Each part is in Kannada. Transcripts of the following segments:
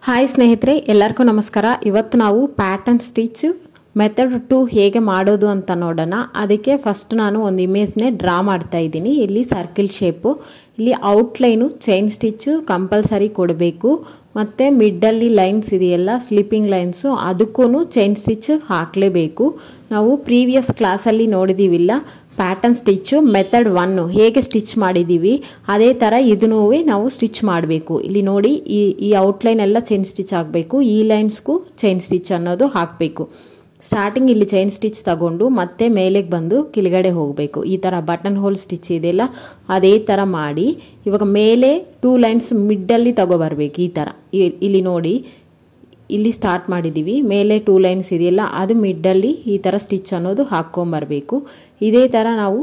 ಹಾಯ್ ಸ್ನೇಹಿತರೆ, ಎಲ್ಲರಿಗೂ ನಮಸ್ಕಾರ. ಇವತ್ತು ನಾವು ಪ್ಯಾಟರ್ನ್ ಸ್ಟಿಚ್ ಮೆಥಡ್ 2 ಹೇಗೆ ಮಾಡೋದು ಅಂತ ನೋಡೋಣ. ಅದಕ್ಕೆ ಫಸ್ಟ್ ನಾನು ಒಂದು ಇಮೇಜ್ನೇ ಡ್ರಾ ಮಾಡ್ತಾ ಇದ್ದೀನಿ. ಇಲ್ಲಿ ಸರ್ಕಿಲ್ ಶೇಪು, ಇಲ್ಲಿ ಔಟ್ಲೈನು ಚೈನ್ ಸ್ಟಿಚ್ಚು ಕಂಪಲ್ಸರಿ ಕೊಡಬೇಕು. ಮತ್ತು ಮಿಡ್ಡಲ್ಲಿ ಲೈನ್ಸ್ ಇದೆಯಲ್ಲ, ಸ್ಲಿಪ್ಪಿಂಗ್ ಲೈನ್ಸು, ಅದಕ್ಕೂ ಚೈನ್ ಸ್ಟಿಚ್ ಹಾಕಲೇಬೇಕು. ನಾವು ಪ್ರೀವಿಯಸ್ ಕ್ಲಾಸಲ್ಲಿ ನೋಡಿದ್ದೀವಿಲ್ಲ ಪ್ಯಾಟರ್ನ್ ಸ್ಟಿಚ್ಚು ಮೆಥಡ್ 1 ಹೇಗೆ ಸ್ಟಿಚ್ ಮಾಡಿದ್ದೀವಿ, ಅದೇ ಥರ ಇದನ್ನೂ ನಾವು ಸ್ಟಿಚ್ ಮಾಡಬೇಕು. ಇಲ್ಲಿ ನೋಡಿ, ಈ ಔಟ್ಲೈನ್ ಎಲ್ಲ ಚೈನ್ ಸ್ಟಿಚ್ ಆಗಬೇಕು, ಈ ಲೈನ್ಸ್ಗೂ ಚೈನ್ ಸ್ಟಿಚ್ ಅನ್ನೋದು ಹಾಕಬೇಕು. ಸ್ಟಾರ್ಟಿಂಗ್ ಇಲ್ಲಿ ಚೈನ್ ಸ್ಟಿಚ್ ತಗೊಂಡು ಮತ್ತೆ ಮೇಲೆಗೆ ಬಂದು ಕೆಳಗಡೆ ಹೋಗಬೇಕು. ಈ ಥರ ಬಟನ್ ಹೋಲ್ ಸ್ಟಿಚ್ ಇದೆಯಲ್ಲ, ಅದೇ ಥರ ಮಾಡಿ ಇವಾಗ ಮೇಲೆ 2 ಲೈನ್ಸ್ ಮಿಡ್ಡಲ್ಲಿ ತಗೊಬರ್ಬೇಕು. ಈ ಥರ ಇಲ್ಲಿ ನೋಡಿ, ಇಲ್ಲಿ ಸ್ಟಾರ್ಟ್ ಮಾಡಿದ್ದೀವಿ, ಮೇಲೆ 2 ಲೈನ್ಸ್ ಇದೆಯಲ್ಲ, ಅದು ಮಿಡ್ಡಲ್ಲಿ ಈ ಥರ ಸ್ಟಿಚ್ ಅನ್ನೋದು ಹಾಕ್ಕೊಂಬರ್ಬೇಕು. ಇದೇ ಥರ ನಾವು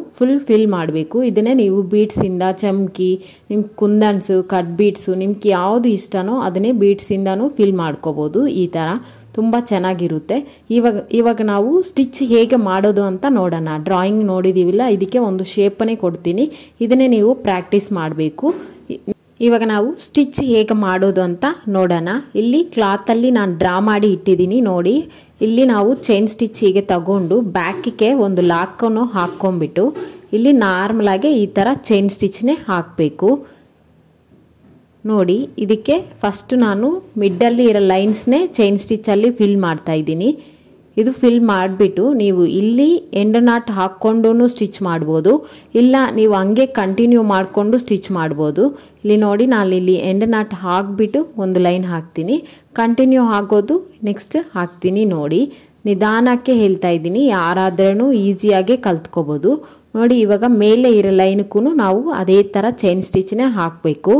ಫಿಲ್ ಮಾಡಬೇಕು. ಇದನ್ನೇ ನೀವು ಬೀಡ್ಸಿಂದ, ಚಮ್ಕಿ, ನಿಮ್ಮ ಕುಂದನ್ಸು, ಕಟ್ ಬೀಡ್ಸು, ನಿಮ್ಗೆ ಯಾವುದು ಇಷ್ಟನೋ ಅದನ್ನೇ ಬೀಡ್ಸಿಂದನೂ ಫಿಲ್ ಮಾಡ್ಕೋಬೋದು. ಈ ಥರ ತುಂಬ ಚೆನ್ನಾಗಿರುತ್ತೆ. ಇವಾಗ ನಾವು ಸ್ಟಿಚ್ ಹೇಗೆ ಮಾಡೋದು ಅಂತ ನೋಡೋಣ. ಡ್ರಾಯಿಂಗ್ ನೋಡಿದ್ದೀವಿಲ್ಲ, ಇದಕ್ಕೆ ಒಂದು ಶೇಪನ್ನೇ ಕೊಡ್ತೀನಿ, ಇದನ್ನೇ ನೀವು ಪ್ರಾಕ್ಟೀಸ್ ಮಾಡಬೇಕು. ಇವಾಗ ನಾವು ಸ್ಟಿಚ್ ಹೇಗೆ ಮಾಡೋದು ಅಂತ ನೋಡೋಣ. ಇಲ್ಲಿ ಕ್ಲಾತಲ್ಲಿ ನಾನು ಡ್ರಾ ಮಾಡಿ ಇಟ್ಟಿದ್ದೀನಿ ನೋಡಿ. ಇಲ್ಲಿ ನಾವು ಚೈನ್ ಸ್ಟಿಚ್ ಹೀಗೆ ತಗೊಂಡು ಬ್ಯಾಕಿಗೆ ಒಂದು ಲಾಕನ್ನು ಹಾಕ್ಕೊಂಬಿಟ್ಟು ಇಲ್ಲಿ ನಾರ್ಮಲಾಗಿ ಈ ಥರ ಚೈನ್ ಸ್ಟಿಚ್ನೇ ಹಾಕಬೇಕು ನೋಡಿ. ಇದಕ್ಕೆ ಫಸ್ಟ್ ನಾನು ಮಿಡ್ಡಲ್ಲಿ ಇರೋ ಲೈನ್ಸ್ನೇ ಚೈನ್ ಸ್ಟಿಚ್ಚಲ್ಲಿ ಫಿಲ್ ಮಾಡ್ತಾ ಇದ್ದೀನಿ. ಇದು ಫಿಲ್ ಮಾಡಿಬಿಟ್ಟು ನೀವು ಇಲ್ಲಿ ಎಂಡ್ ನಾಟ್ ಹಾಕ್ಕೊಂಡು ಸ್ಟಿಚ್ ಮಾಡ್ಬೋದು, ಇಲ್ಲ ನೀವು ಹಂಗೆ ಕಂಟಿನ್ಯೂ ಮಾಡಿಕೊಂಡು ಸ್ಟಿಚ್ ಮಾಡ್ಬೋದು. ಇಲ್ಲಿ ನೋಡಿ, ನಾನು ಇಲ್ಲಿ ಎಂಡ್ ನಾಟ್ ಹಾಕಿಬಿಟ್ಟು ಒಂದು ಲೈನ್ ಹಾಕ್ತೀನಿ, ಕಂಟಿನ್ಯೂ ಆಗೋದು ನೆಕ್ಸ್ಟ್ ಹಾಕ್ತೀನಿ ನೋಡಿ. ನಿಧಾನಕ್ಕೆ ಹೇಳ್ತಾ ಇದ್ದೀನಿ, ಯಾರಾದ್ರೂ ಈಸಿಯಾಗಿ ಕಲ್ತ್ಕೋಬೋದು ನೋಡಿ. ಇವಾಗ ಮೇಲೆ ಇರೋ ಲೈನ್ಗೂ ನಾವು ಅದೇ ಥರ ಚೈನ್ ಸ್ಟಿಚ್ನೇ ಹಾಕಬೇಕು.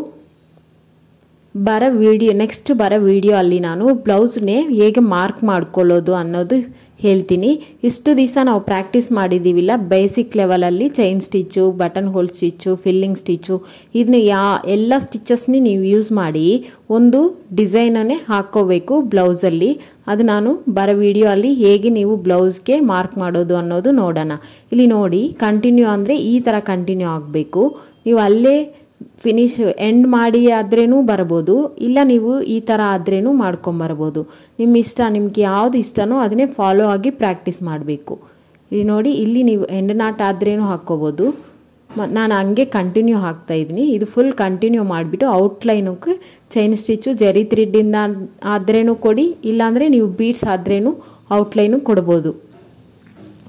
ನೆಕ್ಸ್ಟ್ ಬರೋ ವಿಡಿಯೋ ಅಲ್ಲಿ ನಾನು ಬ್ಲೌಸ್ನೇ ಹೇಗೆ ಮಾರ್ಕ್ ಮಾಡ್ಕೊಳ್ಳೋದು ಅನ್ನೋದು ಹೇಳ್ತೀನಿ. ಇಷ್ಟು ದಿವಸ ನಾವು ಪ್ರಾಕ್ಟೀಸ್ ಮಾಡಿದ್ದೀವಿಲ್ಲ ಬೇಸಿಕ್ ಲೆವೆಲಲ್ಲಿ chain stitch, button hole stitch, filling stitch, ಇದನ್ನ ಎಲ್ಲ ಸ್ಟಿಚಸ್ನೇ ನೀವು ಯೂಸ್ ಮಾಡಿ ಒಂದು ಡಿಸೈನನ್ನೇ ಹಾಕ್ಕೋಬೇಕು ಬ್ಲೌಸಲ್ಲಿ. ಅದು ನಾನು ಬರೋ ವಿಡಿಯೋ ಅಲ್ಲಿ ಹೇಗೆ ನೀವು ಬ್ಲೌಸ್ಗೆ ಮಾರ್ಕ್ ಮಾಡೋದು ಅನ್ನೋದು ನೋಡೋಣ. ಇಲ್ಲಿ ನೋಡಿ, ಕಂಟಿನ್ಯೂ ಅಂದರೆ ಈ ಥರ ಕಂಟಿನ್ಯೂ ಆಗಬೇಕು. ನೀವು ಅಲ್ಲೇ ಫಿನಿಶ್ ಎಂಡ್ ಮಾಡಿ ಆದ್ರೂ ಬರ್ಬೋದು, ಇಲ್ಲ ನೀವು ಈ ಥರ ಆದ್ರೂ ಮಾಡ್ಕೊಂಬರ್ಬೋದು. ನಿಮ್ಮ ಇಷ್ಟ, ನಿಮ್ಗೆ ಯಾವುದು ಇಷ್ಟನೋ ಅದನ್ನೇ ಫಾಲೋ ಆಗಿ ಪ್ರಾಕ್ಟೀಸ್ ಮಾಡಬೇಕು. ಇಲ್ಲಿ ನೋಡಿ, ಇಲ್ಲಿ ನೀವು ಎಂಡ್ ನಾಟ್ ಆದ್ರೂ ಹಾಕ್ಕೋಬೋದು. ನಾನು ಹಂಗೆ ಕಂಟಿನ್ಯೂ ಹಾಕ್ತಾ ಇದ್ದೀನಿ. ಇದು ಫುಲ್ ಕಂಟಿನ್ಯೂ ಮಾಡಿಬಿಟ್ಟು ಔಟ್ಲೈನಕ್ಕೆ ಚೈನ್ ಸ್ಟಿಚ್ಚು ಜರಿ ಥ್ರೆಡ್ಡಿಂದ ಆದ್ರೂ ಕೊಡಿ, ಇಲ್ಲಾಂದರೆ ನೀವು ಬೀಡ್ಸ್ ಆದ್ರೂ ಔಟ್ಲೈನು ಕೊಡ್ಬೋದು.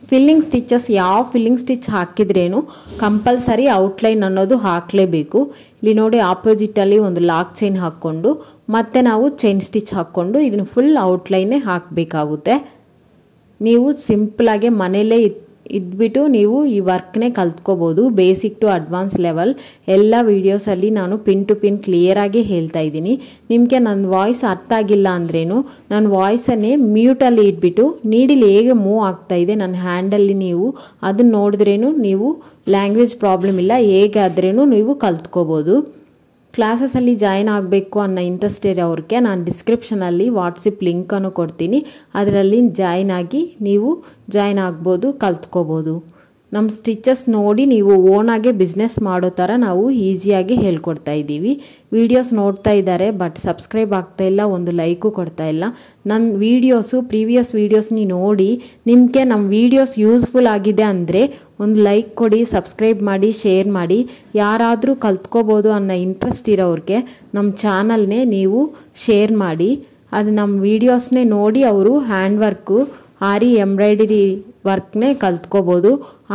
ಫಿಲ್ಲಿಂಗ್ ಸ್ಟಿಚಸ್ ಯಾವ ಫಿಲ್ಲಿಂಗ್ ಸ್ಟಿಚ್ ಹಾಕಿದ್ರೇನು ಕಂಪಲ್ಸರಿ ಔಟ್ಲೈನ್ ಅನ್ನೋದು ಹಾಕಲೇಬೇಕು. ಇಲ್ಲಿ ನೋಡಿ, ಆಪೋಸಿಟಲ್ಲಿ ಒಂದು ಲಾಕ್ ಚೈನ್ ಹಾಕ್ಕೊಂಡು ಮತ್ತೆ ನಾವು ಚೈನ್ ಸ್ಟಿಚ್ ಹಾಕ್ಕೊಂಡು ಇದನ್ನು ಫುಲ್ ಔಟ್ಲೈನೇ ಹಾಕಬೇಕಾಗುತ್ತೆ. ನೀವು ಸಿಂಪಲಾಗೆ ಮನೇಲೇ ಇದ್ಬಿಟ್ಟು ನೀವು ಈ ವರ್ಕ್ನೇ ಕಲ್ತ್ಕೋಬೋದು. ಬೇಸಿಕ್ ಟು ಅಡ್ವಾನ್ಸ್ ಲೆವೆಲ್ ಎಲ್ಲ ವೀಡಿಯೋಸಲ್ಲಿ ನಾನು ಪಿನ್ ಟು ಪಿನ್ ಕ್ಲಿಯರಾಗಿ ಹೇಳ್ತಾ ಇದ್ದೀನಿ. ನಿಮಗೆ ನನ್ನ ವಾಯ್ಸ್ ಅರ್ಥ ಆಗಿಲ್ಲ ಅಂದ್ರೇನು ನನ್ನ ವಾಯ್ಸನ್ನೇ ಮ್ಯೂಟಲ್ಲಿ ಇಟ್ಬಿಟ್ಟು ನೀಡಿಲ್ ಹೇಗೆ ಮೂವ್ ಆಗ್ತಾ ಇದೆ ನನ್ನ ಹ್ಯಾಂಡಲ್ಲಿ ನೀವು ಅದನ್ನ ನೋಡಿದ್ರೇನು ನೀವು ಲ್ಯಾಂಗ್ವೇಜ್ ಪ್ರಾಬ್ಲಮ್ ಇಲ್ಲ, ಹೇಗಾದ್ರೂ ನೀವು ಕಲ್ತ್ಕೋಬೋದು. ಕ್ಲಾಸಸಲ್ಲಿ ಜಾಯ್ನ್ ಆಗಬೇಕು ಅನ್ನೋ ಇಂಟ್ರೆಸ್ಟ್ ಇರೋರಿಗೆ ನಾನು ಡಿಸ್ಕ್ರಿಪ್ಷನಲ್ಲಿ ವಾಟ್ಸಪ್ ಲಿಂಕನ್ನು ಕೊಡ್ತೀನಿ, ಅದರಲ್ಲಿ ಜಾಯ್ನ್ ಆಗಿ ನೀವು ಜಾಯ್ನ್ ಆಗ್ಬೋದು, ಕಲ್ತ್ಕೋಬೋದು. ನಮ್ಮ ಸ್ಟಿಚಸ್ ನೋಡಿ ನೀವು ಓನಾಗೆ ಬಿಸ್ನೆಸ್ ಮಾಡೋ ಥರ ನಾವು ಈಸಿಯಾಗಿ ಹೇಳ್ಕೊಡ್ತಾ ಇದ್ದೀವಿ. ವೀಡಿಯೋಸ್ ನೋಡ್ತಾ ಇದ್ದಾರೆ ಬಟ್ ಸಬ್ಸ್ಕ್ರೈಬ್ ಆಗ್ತಾ ಇಲ್ಲ, ಒಂದು ಲೈಕು ಕೊಡ್ತಾ ಇಲ್ಲ. ನನ್ನ ವೀಡಿಯೋಸು ಪ್ರೀವಿಯಸ್ ವೀಡಿಯೋಸ್ನಿ ನೋಡಿ ನಿಮಗೆ ನಮ್ಮ ವೀಡಿಯೋಸ್ ಯೂಸ್ಫುಲ್ ಆಗಿದೆ ಅಂದರೆ ಒಂದು ಲೈಕ್ ಕೊಡಿ, ಸಬ್ಸ್ಕ್ರೈಬ್ ಮಾಡಿ, ಶೇರ್ ಮಾಡಿ. ಯಾರಾದರೂ ಕಲ್ತ್ಕೋಬೋದು ಅನ್ನೋ ಇಂಟ್ರೆಸ್ಟ್ ಇರೋರಿಗೆ ನಮ್ಮ ಚಾನಲ್ನೇ ನೀವು ಶೇರ್ ಮಾಡಿ. ಅದು ನಮ್ಮ ವೀಡಿಯೋಸ್ನೇ ನೋಡಿ ಅವರು ಹ್ಯಾಂಡ್ ವರ್ಕು, ಆರಿ ಎಂಬ್ರಾಯ್ಡರಿ ವರ್ಕ್ನೇ ಕಲ್ತ್ಕೋಬೋದು.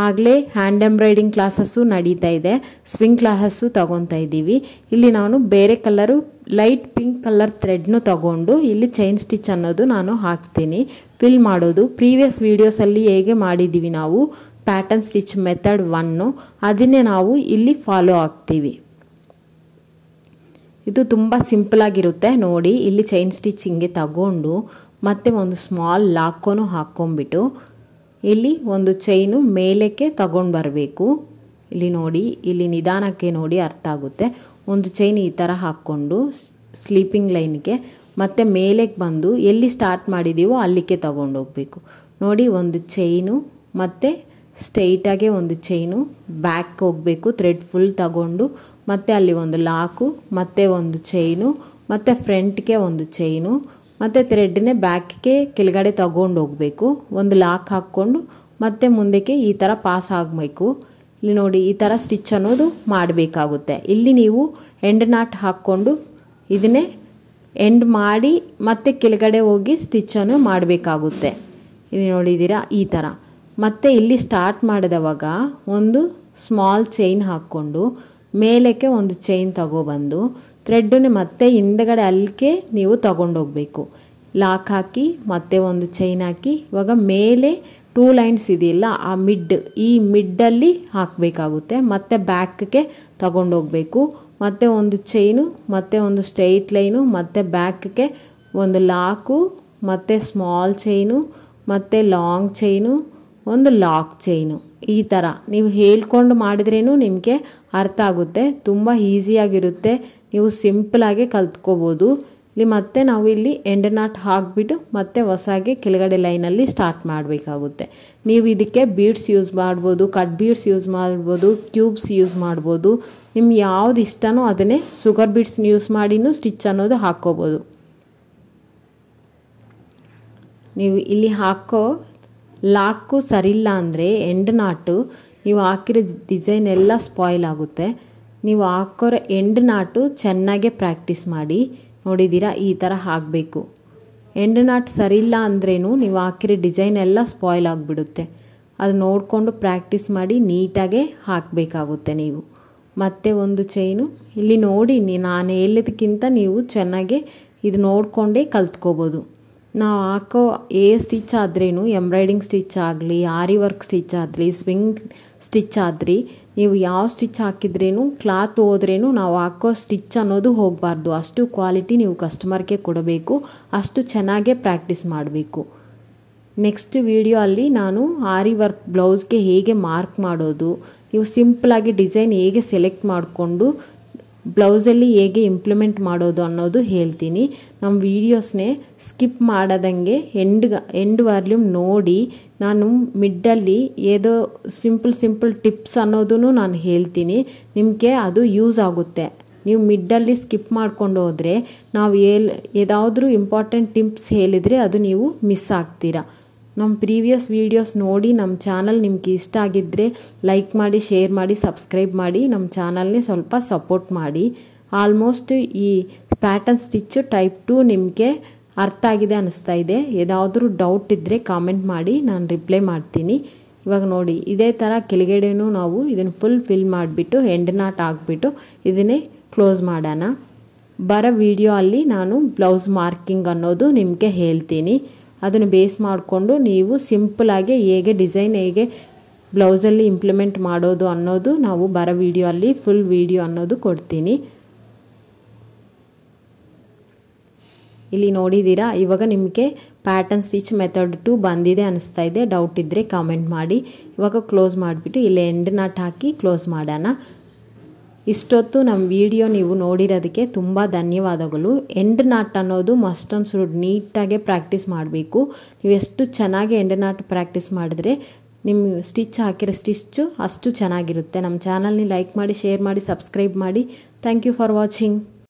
ಆಗಲೇ ಹ್ಯಾಂಡ್ ಎಂಬ್ರಾಯ್ಡಿಂಗ್ ಕ್ಲಾಸಸ್ಸು ನಡೀತಾ ಇದೆ, ಸ್ವಿಂಗ್ ಕ್ಲಾಸಸ್ಸು ತೊಗೊತಾ ಇದ್ದೀವಿ. ಇಲ್ಲಿ ನಾನು ಬೇರೆ ಕಲರು ಲೈಟ್ ಪಿಂಕ್ ಕಲರ್ ಥ್ರೆಡ್ನು ತಗೊಂಡು ಇಲ್ಲಿ ಚೈನ್ ಸ್ಟಿಚ್ ಅನ್ನೋದು ನಾನು ಹಾಕ್ತೀನಿ. ಫಿಲ್ ಮಾಡೋದು ಪ್ರೀವಿಯಸ್ ವೀಡಿಯೋಸಲ್ಲಿ ಹೇಗೆ ಮಾಡಿದ್ದೀವಿ ನಾವು ಪ್ಯಾಟರ್ನ್ ಸ್ಟಿಚ್ ಮೆಥಡ್ 1 ಅದನ್ನೇ ನಾವು ಇಲ್ಲಿ ಫಾಲೋ ಆಗ್ತೀವಿ. ಇದು ತುಂಬ ಸಿಂಪಲಾಗಿರುತ್ತೆ ನೋಡಿ. ಇಲ್ಲಿ ಚೈನ್ ಸ್ಟಿಚ್ ಹಿಂಗೆ ತಗೊಂಡು ಮತ್ತೆ ಒಂದು ಸ್ಮಾಲ್ ಲಾಕನ್ನು ಹಾಕ್ಕೊಂಬಿಟ್ಟು ಇಲ್ಲಿ ಒಂದು ಚೈನು ಮೇಲಕ್ಕೆ ತಗೊಂಡು ಬರಬೇಕು. ಇಲ್ಲಿ ನೋಡಿ, ಇಲ್ಲಿ ನಿಧಾನಕ್ಕೆ ನೋಡಿ ಅರ್ಥ ಆಗುತ್ತೆ. ಒಂದು ಚೈನ್ ಈ ಥರ ಹಾಕ್ಕೊಂಡು ಸ್ಲೀಪಿಂಗ್ ಲೈನ್ಗೆ ಮತ್ತೆ ಮೇಲೆಗೆ ಬಂದು ಎಲ್ಲಿ ಸ್ಟಾರ್ಟ್ ಮಾಡಿದ್ದೀವೋ ಅಲ್ಲಿಗೆ ತಗೊಂಡೋಗ್ಬೇಕು ನೋಡಿ. ಒಂದು ಚೈನು ಮತ್ತು ಸ್ಟ್ರೈಟಾಗೆ ಒಂದು ಚೈನು ಬ್ಯಾಕ್ ಹೋಗಬೇಕು, ಥ್ರೆಡ್ ಫುಲ್ ತಗೊಂಡು ಮತ್ತೆ ಅಲ್ಲಿ ಒಂದು ಲಾಕು ಮತ್ತೆ ಒಂದು ಚೈನು ಮತ್ತು ಫ್ರಂಟ್ಗೆ ಒಂದು ಚೈನು ಮತ್ತು ಥ್ರೆಡ್ನೇ ಬ್ಯಾಕ್ಗೆ ಕೆಳಗಡೆ ತಗೊಂಡು ಹೋಗಬೇಕು. ಒಂದು ಲಾಕ್ ಹಾಕ್ಕೊಂಡು ಮತ್ತೆ ಮುಂದಕ್ಕೆ ಈ ಥರ ಪಾಸ್ ಆಗಬೇಕು. ಇಲ್ಲಿ ನೋಡಿ ಈ ಥರ ಸ್ಟಿಚ್ ಅನ್ನೋದು ಮಾಡಬೇಕಾಗುತ್ತೆ. ಇಲ್ಲಿ ನೀವು ಎಂಡ್ ನಾಟ್ ಹಾಕ್ಕೊಂಡು ಇದನ್ನೇ ಎಂಡ್ ಮಾಡಿ ಮತ್ತೆ ಕೆಳಗಡೆ ಹೋಗಿ ಸ್ಟಿಚ್ಚನ್ನು ಮಾಡಬೇಕಾಗುತ್ತೆ. ಇಲ್ಲಿ ನೋಡಿದ್ದೀರಾ ಈ ಥರ. ಮತ್ತು ಇಲ್ಲಿ ಸ್ಟಾರ್ಟ್ ಮಾಡಿದವಾಗ ಒಂದು ಸ್ಮಾಲ್ ಚೈನ್ ಹಾಕ್ಕೊಂಡು ಮೇಲಕ್ಕೆ ಒಂದು ಚೈನ್ ತಗೊಬಂದು ಥ್ರೆಡ್ಡನ್ನೇ ಮತ್ತೆ ಹಿಂದಗಡೆ ಅಲ್ಲಿಗೆ ನೀವು ತಗೊಂಡೋಗಬೇಕು. ಲಾಕ್ ಹಾಕಿ ಮತ್ತೆ ಒಂದು ಚೈನ್ ಹಾಕಿ ಇವಾಗ ಮೇಲೆ 2 ಲೈನ್ಸ್ ಇದೆಯಲ್ಲ ಆ ಈ ಮಿಡ್ಡಲ್ಲಿ ಹಾಕಬೇಕಾಗುತ್ತೆ. ಮತ್ತು ಬ್ಯಾಕ್ಗೆ ತಗೊಂಡೋಗಬೇಕು. ಮತ್ತು ಒಂದು ಚೈನು ಮತ್ತು ಒಂದು ಸ್ಟ್ರೈಟ್ ಲೈನು ಮತ್ತು ಬ್ಯಾಕ್ಗೆ ಒಂದು ಲಾಕು ಮತ್ತು ಸ್ಮಾಲ್ ಚೈನು ಮತ್ತು ಲಾಂಗ್ ಚೈನು ಒಂದು ಲಾಕ್ ಚೈನು. ಈ ಥರ ನೀವು ಹೇಳ್ಕೊಂಡು ಮಾಡಿದ್ರೇನು ನಿಮಗೆ ಅರ್ಥ ಆಗುತ್ತೆ. ತುಂಬ ಈಸಿಯಾಗಿರುತ್ತೆ. ನೀವು ಸಿಂಪಲಾಗಿ ಕಲ್ತ್ಕೋಬೋದು. ಇಲ್ಲಿ ಮತ್ತೆ ನಾವು ಇಲ್ಲಿ ಎಂಡ್ ನಾಟ್ ಹಾಕಿಬಿಟ್ಟು ಮತ್ತೆ ಹೊಸಾಗೆ ಕೆಳಗಡೆ ಲೈನಲ್ಲಿ ಸ್ಟಾರ್ಟ್ ಮಾಡಬೇಕಾಗುತ್ತೆ. ನೀವು ಇದಕ್ಕೆ ಬೀಡ್ಸ್ ಯೂಸ್ ಮಾಡ್ಬೋದು, ಕಟ್ ಬೀಡ್ಸ್ ಯೂಸ್ ಮಾಡ್ಬೋದು, ಕ್ಯೂಬ್ಸ್ ಯೂಸ್ ಮಾಡ್ಬೋದು. ನಿಮ್ಗೆ ಯಾವ್ದು ಇಷ್ಟನೋ ಅದನ್ನೇ ಶುಗರ್ ಬೀಡ್ಸ್ ಯೂಸ್ ಮಾಡಿನೂ ಸ್ಟಿಚ್ ಅನ್ನೋದು ಹಾಕ್ಕೋಬೋದು. ನೀವು ಇಲ್ಲಿ ಹಾಕೋ ಲಾಕು ಸರಿಯಿಲ್ಲ ಅಂದರೆ ಎಂಡ್ ನಾಟು ನೀವು ಹಾಕಿರೋ ಡಿಸೈನ್ ಎಲ್ಲ ಸ್ಪಾಯ್ಲ್ ಆಗುತ್ತೆ. ನೀವು ಹಾಕೋರೋ ಎಂಡ್ ನಾಟು ಚೆನ್ನಾಗೇ ಪ್ರಾಕ್ಟೀಸ್ ಮಾಡಿ. ನೋಡಿದ್ದೀರಾ ಈ ಥರ ಹಾಕಬೇಕು. ಎಂಡ್ ನಾಟ್ ಸರಿಯಿಲ್ಲ ಅಂದ್ರೇನು ನೀವು ಹಾಕಿರೋ ಡಿಸೈನ್ ಎಲ್ಲ ಸ್ಪಾಯ್ಲ್ ಆಗಿಬಿಡುತ್ತೆ. ಅದು ನೋಡಿಕೊಂಡು ಪ್ರಾಕ್ಟೀಸ್ ಮಾಡಿ ನೀಟಾಗೆ ಹಾಕಬೇಕಾಗುತ್ತೆ ನೀವು. ಮತ್ತೆ ಒಂದು ಚೈನು ಇಲ್ಲಿ ನೋಡಿ ನಾನು ಹೇಳಿದ್ದಕ್ಕಿಂತ ನೀವು ಚೆನ್ನಾಗೆ ಇದು ನೋಡಿಕೊಂಡೇ ಕಲ್ತ್ಕೋಬೋದು. ನಾವು ಹಾಕೋ ಸ್ಟಿಚ್ ಆದ್ರೇನು ಎಂಬ್ರಾಯ್ಡಿಂಗ್ ಸ್ಟಿಚ್ ಆಗಲಿ, ಆರಿ ವರ್ಕ್ ಸ್ಟಿಚ್ ಆಗಲಿ, ಸ್ವಿಂಗ್ ಸ್ಟಿಚ್ ಆದ್ರಿ ನೀವು ಯಾವ ಸ್ಟಿಚ್ ಹಾಕಿದ್ರೇನು ಕ್ಲಾತ್ ಹೋದ್ರೇನು ನಾವು ಹಾಕೋ ಸ್ಟಿಚ್ ಅನ್ನೋದು ಹೋಗಬಾರ್ದು. ಅಷ್ಟು ಕ್ವಾಲಿಟಿ ನೀವು ಕಸ್ಟಮರ್ಗೆ ಕೊಡಬೇಕು. ಅಷ್ಟು ಚೆನ್ನಾಗೇ ಪ್ರಾಕ್ಟೀಸ್ ಮಾಡಬೇಕು. ನೆಕ್ಸ್ಟ್ ವಿಡಿಯೋ ಅಲ್ಲಿ ನಾನು ಆರಿ ವರ್ಕ್ ಬ್ಲೌಸ್ಗೆ ಹೇಗೆ ಮಾರ್ಕ್ ಮಾಡೋದು, ನೀವು ಸಿಂಪಲಾಗಿ ಡಿಸೈನ್ ಹೇಗೆ ಸೆಲೆಕ್ಟ್ ಮಾಡಿಕೊಂಡು ಬ್ಲೌಸಲ್ಲಿ ಹೇಗೆ ಇಂಪ್ಲಿಮೆಂಟ್ ಮಾಡೋದು ಅನ್ನೋದು ಹೇಳ್ತೀನಿ. ನಮ್ಮ ವೀಡಿಯೋಸ್ನೇ ಸ್ಕಿಪ್ ಮಾಡದಂಗೆ ಎಂಡ್ ವಾಲ್ಯೂಮ್ ನೋಡಿ. ನಾನು ಮಿಡ್ಡಲ್ಲಿ ಏದೋ ಸಿಂಪಲ್ ಟಿಪ್ಸ್ ಅನ್ನೋದನ್ನು ನಾನು ಹೇಳ್ತೀನಿ. ನಿಮಗೆ ಅದು ಯೂಸ್ ಆಗುತ್ತೆ. ನೀವು ಮಿಡ್ಡಲ್ಲಿ ಸ್ಕಿಪ್ ಮಾಡ್ಕೊಂಡು ಹೋದರೆ ನಾವು ಯಾವುದಾದ್ರೂ ಇಂಪಾರ್ಟೆಂಟ್ ಟಿಪ್ಸ್ ಹೇಳಿದರೆ ಅದು ನೀವು ಮಿಸ್ ಆಗ್ತೀರಾ. ನಮ್ಮ ಪ್ರೀವಿಯಸ್ ವೀಡಿಯೋಸ್ ನೋಡಿ ನಮ್ಮ ಚಾನಲ್ ನಿಮ್ಗೆ ಇಷ್ಟ ಆಗಿದ್ದರೆ ಲೈಕ್ ಮಾಡಿ, ಶೇರ್ ಮಾಡಿ, ಸಬ್ಸ್ಕ್ರೈಬ್ ಮಾಡಿ. ನಮ್ಮ ಚಾನಲ್ನೇ ಸ್ವಲ್ಪ ಸಪೋರ್ಟ್ ಮಾಡಿ. ಆಲ್ಮೋಸ್ಟ್ ಈ ಪ್ಯಾಟರ್ನ್ ಸ್ಟಿಚ್ಚು ಟೈಪ್ 2 ನಿಮಗೆ ಅರ್ಥ ಆಗಿದೆ ಅನ್ನಿಸ್ತಾ ಇದೆ. ಯಾವುದಾದ್ರೂ ಡೌಟ್ ಇದ್ದರೆ ಕಾಮೆಂಟ್ ಮಾಡಿ, ನಾನು ರಿಪ್ಲೈ ಮಾಡ್ತೀನಿ. ಇವಾಗ ನೋಡಿ ಇದೇ ಥರ ಕೆಳಗಡೆನೂ ನಾವು ಇದನ್ನು ಫುಲ್ ಫಿಲ್ ಮಾಡಿಬಿಟ್ಟು ಎಂಡ್ ನಾಟ್ ಹಾಕ್ಬಿಟ್ಟು ಇದನ್ನೇ ಕ್ಲೋಸ್ ಮಾಡೋಣ. ಬರೋ ವಿಡಿಯೋ ಅಲ್ಲಿ ನಾನು ಬ್ಲೌಸ್ ಮಾರ್ಕಿಂಗ್ ಅನ್ನೋದು ನಿಮಗೆ ಹೇಳ್ತೀನಿ. ಅದನ್ನು ಬೇಸ್ ಮಾಡಿಕೊಂಡು ನೀವು ಸಿಂಪಲಾಗಿ ಹೇಗೆ ಡಿಸೈನ್ ಹೇಗೆ ಬ್ಲೌಸಲ್ಲಿ ಇಂಪ್ಲಿಮೆಂಟ್ ಮಾಡೋದು ಅನ್ನೋದು ನಾವು ಬರೋ ವಿಡಿಯೋ ಅಲ್ಲಿ ಫುಲ್ ವಿಡಿಯೋ ಅನ್ನೋದು ಕೊಡ್ತೀನಿ. ಇಲ್ಲಿ ನೋಡಿದ್ದೀರಾ ಇವಾಗ ನಿಮಗೆ ಪ್ಯಾಟರ್ನ್ ಸ್ಟಿಚ್ ಮೆಥಡ್ 2 ಬಂದಿದೆ ಅನ್ನಿಸ್ತಾ ಇದೆ. ಡೌಟ್ ಇದ್ದರೆ ಕಾಮೆಂಟ್ ಮಾಡಿ. ಇವಾಗ ಕ್ಲೋಸ್ ಮಾಡಿಬಿಟ್ಟು ಇಲ್ಲಿ ಎಂಡ್ ನಾಟ್ ಹಾಕಿ ಕ್ಲೋಸ್ ಮಾಡೋಣ. ಇಷ್ಟೊತ್ತು ನಮ್ಮ ವಿಡಿಯೋ ನೀವು ನೋಡಿರೋದಕ್ಕೆ ತುಂಬ ಧನ್ಯವಾದಗಳು. ಎಂಡ್ ನಾಟ್ ಅನ್ನೋದು ಮಸ್ಟ್ ಆ್ಯಂಡ್ ಶುಡ್ ನೀಟಾಗೆ ಪ್ರಾಕ್ಟೀಸ್ ಮಾಡಬೇಕು. ನೀವು ಎಷ್ಟು ಚೆನ್ನಾಗಿ ಎಂಡ್ ನಾಟ್ ಪ್ರಾಕ್ಟೀಸ್ ಮಾಡಿದ್ರೆ ನಿಮ್ಮ ಸ್ಟಿಚ್ ಹಾಕಿರೋ ಸ್ಟಿಚ್ಚು ಅಷ್ಟು ಚೆನ್ನಾಗಿರುತ್ತೆ. ನಮ್ಮ ಚಾನಲ್ని ಲೈಕ್ ಮಾಡಿ, ಶೇರ್ ಮಾಡಿ, ಸಬ್ಸ್ಕ್ರೈಬ್ ಮಾಡಿ. Thank you for watching.